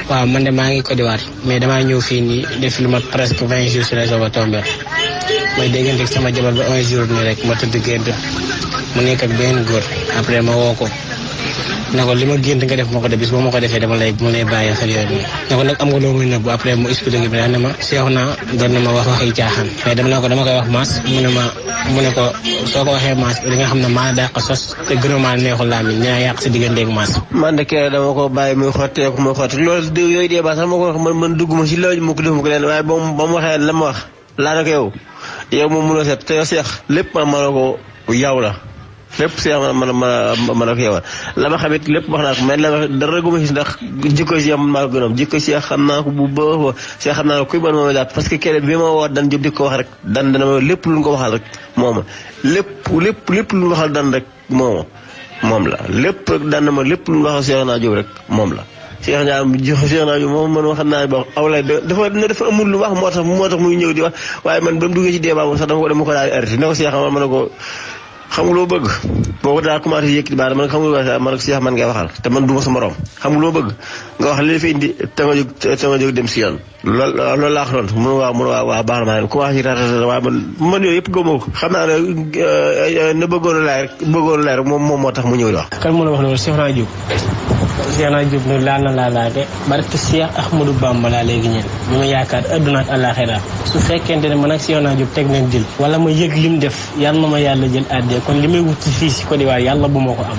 waaw man de maa ngi Côte d'Ivoire mais damaa ñëw fii nii def lu mat presque 20 jours si la soog a tombé may déggante ak sama jabar ba 1 jour nii rek ma tëdd gént mu nekk ak benn góor après ma woo ko ne ko li ma gént nga def ma ko def bis boo ma ko defee dama lay bàyyi xel yooyu ne ko nag am nga loo muy nëbbu après mu expliqué bi ne ma seexu naa doon na ma wax waxi caaxaan mais dama koy wax maas mu ne ko soo ko waxee maas li nga xam ne maa dàq sos te gëna maa neexul laa mi ñaa yàq si digganteeg maas. man de kere dama ko bàyyi muy xotteeku muy xotti loolu yooyu dee ba sax ma ko wax man dugguma si loolu mu ko def ko leen waaye ba mu waxee la ma wax laa ko yow moom mënoo seet te yow seex lépp man ma ko yow la lépp seex man ak yow la ma xamit lépp wax naa ko mais la dara guma si ndax jikko si man maa ko gënoon jikko si xam naa ko bu baax seex xam naa ko kuy ban moom daal parce que keneen bi ma woo dan jub di ko wax rek dana ma lépp lu ñu ko waxal rek mooma lépp lu ñu waxal dan rek moom la lépp rek dana ma lépp lu ñu waxal seex naa jub rek moom la seex naa jub moom man wax naa ba awlay dafa amul lu wax moo tax muy ñëw di wax waaye man ba mu duggee ci débat moom sax dama ko daal arrêté ne ko seex ma ne ko xam nga loo bëgg boo ko daal commencé yëkkati baax man xam nga man ak Cheikh man ngay waxal te man du ma sa morom xam nga loo bëgg nga wax li fi indi te nga jóg dem si yoon loolu laa xaloon mun waa baax na maa leen commencé ratata waaye man yooyu yëpp gëmoo ko xam naa ne bëggoon laay rek moom moo tax mu ñëw di wax. kan mën a wax loolu Cheikh naa Diop ne laal na laalaate barke Cheikh Ahmadou Bamba laa léegi ñeen bi ma yaakaar adduna ak àllaaxira su fekkente ne man ak Cheikh naa Diop teg nañ jël wala ma yëg lim def yàlla na ma yàlla jël àddee kon li may wuti fii si Côte d'Ivoire yàlla bu ma ko am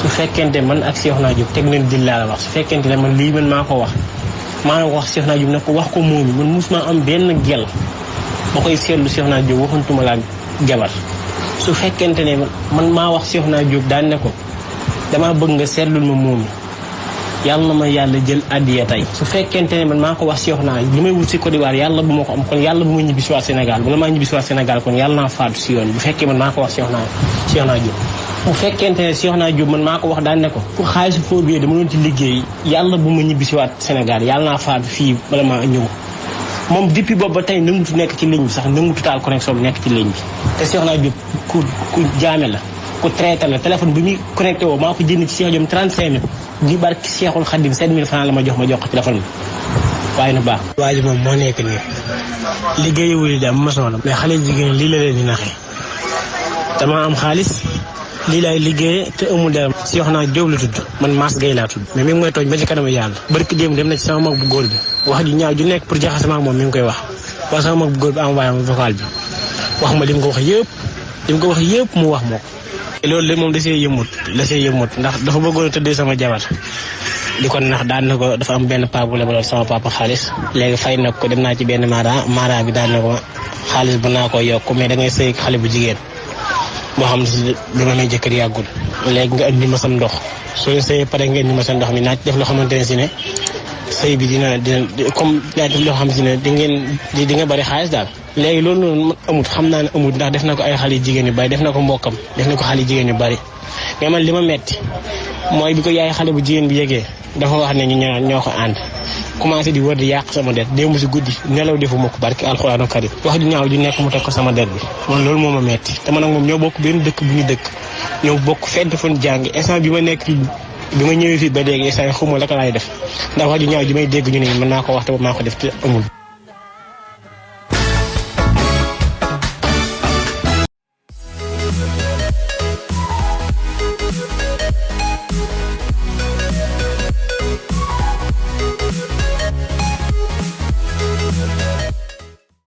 su fekkente man ak Cheikh naa Diop teg nañ jël laa la wax su fekkente ne man lii man maa ko wax Cheikh naa Diop ne ko wax ko moomi man musuma am benn gel ba koy seetlu Cheikh naa Diop waxantuma laa jabar su fekkente ne man maa wax Cheikh naa Diop daan ne ko dama bëgg nga seetlul ma moomi yàlla na ma yàlla jël addiya tey su fekkente ne man maa ko wax Cheikh naa li may wut si Côte d'Ivoire yàlla bu ma ko am kon yàlla bu ma ñibbi si waat Sénégal bala maa ñibbi si waat Sénégal kon yàlla naa faatu si yoon bu fekkee man maa ko wax Cheikh naa Diop bu fekkente ne Cheikh naa Diop man maa ko wax daan ne ko pour xaalisu foo biyee dama doon ci liggéey yàlla bu ma ñibbi si waat Sénégal yàlla naa faatu fii bala maa ñëw moom depuis boobu ba tey nangutu nekk ci ligne bi sax nangutu taal connexion bi nekk ci ligne bi te Cheikh naa Diop ku jaame la ku traité la téléphone bi muy connecté woo maa ko jënd ci Cheikh Diop 35 000 di barki Cheikhul Khadim 7000 francs la ma jox ko téléphone bi waaye nu baax. waa ji moom moo nekk nii liggéeyuwul yi daal mu maçon la mais xale jigéen lii la leen di naxee dama am xaalis lii laay liggéeyee te amul dara. Cheikh naa Diop la tudd man Mass Gueye laa tudd mais mi ngi may tooñ ba ci kanamu yàlla barki démb dem na ci sama mag bu góor bi wax ji ñaaw ju nekk pour jaxase ma ak moom mi ngi koy wax waaye sama mag bu góor bi envoyé ma vocal bi wax ma li mu ko wax yëpp mu wax moo ko. loolu de moom da see yëmut ndax dafa bëggoon a tëddee sama jabar di ko nax daan na ko dafa am benn paa bu lebaloon sama papa xaalis léegi fay na ko dem naa ci benn mara bi daan na ko xaalis bu naa ko yokk mais da ngay sëy xale bu jigéen boo xam ne bi ma may jëkkër yàggul léegi nga indi ma sam ndox soo sëyee pare nga indi ma sa ndox mi naa ci def loo xamante ne si ne sëy bi dina comme naa def loo xam si ne di nga bari xaalis daal. léegi loolu noonu amut xam naa ne amut ndax def na ko ay xale jigéen yu bari def na ko mbokkam def na ko xale jigéen yu bari mais man li ma metti mooy bi ko yaay xale bu jigéen bi yegee dafa wax ne ñu ñoo ko ànd commencé di wër di yàq sama der démb si guddi nelaw defuma ko barki alxuraanu karim wax ju ñaaw ju nekk mu teg ko sama der bi man loolu moo ma metti te man ak moom ñoo bokk benn dëkk bu ñu dëkk ñoo bokk fenn fan jàng instant bi ma nekk bi ma ñëwee fii ba léegi instant yi xuma la ko laay def ndax wax ju ñaaw ji may dégg ñu ne mën naa ko wax te maa ko def te amul